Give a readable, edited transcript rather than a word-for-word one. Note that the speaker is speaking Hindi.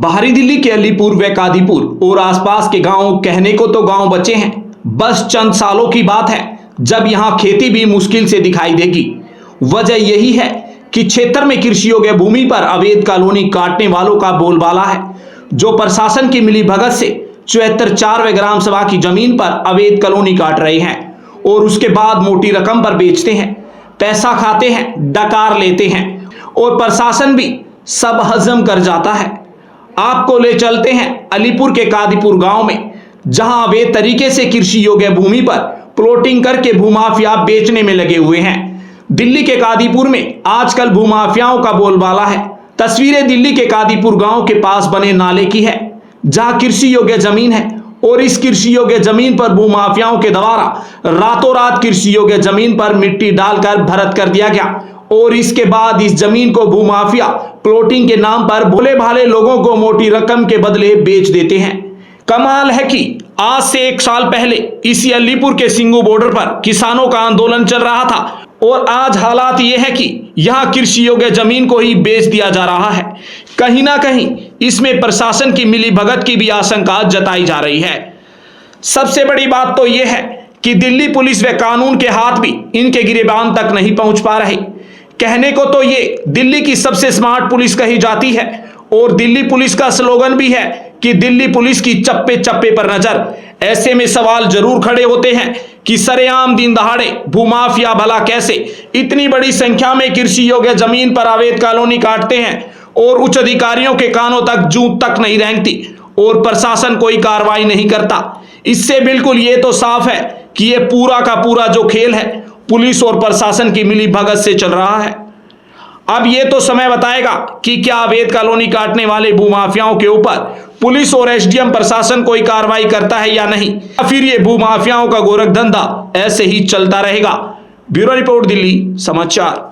बाहरी दिल्ली के अलीपुर व कादीपुर और आसपास के गांव कहने को तो गांव बचे हैं। बस चंद सालों की बात है जब यहां खेती भी मुश्किल से दिखाई देगी। वजह यही है कि क्षेत्र में कृषि योग्य भूमि पर अवैध कॉलोनी काटने वालों का बोलबाला है, जो प्रशासन की मिलीभगत से 74 ग्राम सभा की जमीन पर अवैध कॉलोनी काट रहे हैं और उसके बाद मोटी रकम पर बेचते हैं, पैसा खाते हैं, डकार लेते हैं और प्रशासन भी सब हजम कर जाता है। आपको ले चलते हैं अलीपुर के कादीपुर गांव में, जहां अवैध तरीके से कृषि योग्य भूमि पर प्लॉटिंग करके भूमाफिया बेचने में लगे हुए हैं। दिल्ली के कादीपुर में आजकल भूमाफियाओं का बोलबाला है। तस्वीरें दिल्ली के कादीपुर गांव के पास बने नाले की है, जहां कृषि योग्य जमीन है और इस कृषि योग्य जमीन पर भूमाफियाओं के द्वारा रातों रात कृषि योग्य जमीन पर मिट्टी डालकर भरत कर दिया गया और इसके बाद इस जमीन को भूमाफिया प्लॉटिंग के नाम पर भोले भाले लोगों को मोटी रकम के बदले बेच देते हैं। कमाल है कि आज से 1 साल पहले इसी अलीपुर के सिंगू बॉर्डर पर किसानों का आंदोलन चल रहा था और आज हालात ये है कि यहां कृषि योग्य जमीन को ही बेच दिया जा रहा है। कहीं ना कहीं इसमें प्रशासन की मिलीभगत की भी आशंका जताई जा रही है। सबसे बड़ी बात तो यह है कि दिल्ली पुलिस व कानून के हाथ भी इनके गिरेबान तक नहीं पहुंच पा रहे। कहने को तो ये दिल्ली की सबसे स्मार्ट पुलिस कही जाती है और दिल्ली पुलिस का स्लोगन भी है कि दिल्ली पुलिस की चप्पे चप्पे पर नजर। ऐसे में सवाल जरूर खड़े होते हैं कि सरेआम दिन दहाड़े भूमाफिया भला कैसे इतनी बड़ी संख्या में कृषि योग्य जमीन पर अवैध कॉलोनी काटते हैं और उच्च अधिकारियों के कानों तक जूं तक नहीं रेंगती और प्रशासन कोई कार्रवाई नहीं करता। इससे बिल्कुल ये तो साफ है कि ये पूरा का पूरा जो खेल है पुलिस और प्रशासन की मिलीभगत से चल रहा है। अब ये तो समय बताएगा कि क्या अवैध कॉलोनी काटने वाले भूमाफियाओं के ऊपर पुलिस और एसडीएम प्रशासन कोई कार्रवाई करता है या नहीं, या फिर ये भूमाफियाओं का गोरख धंधा ऐसे ही चलता रहेगा। ब्यूरो रिपोर्ट, दिल्ली समाचार।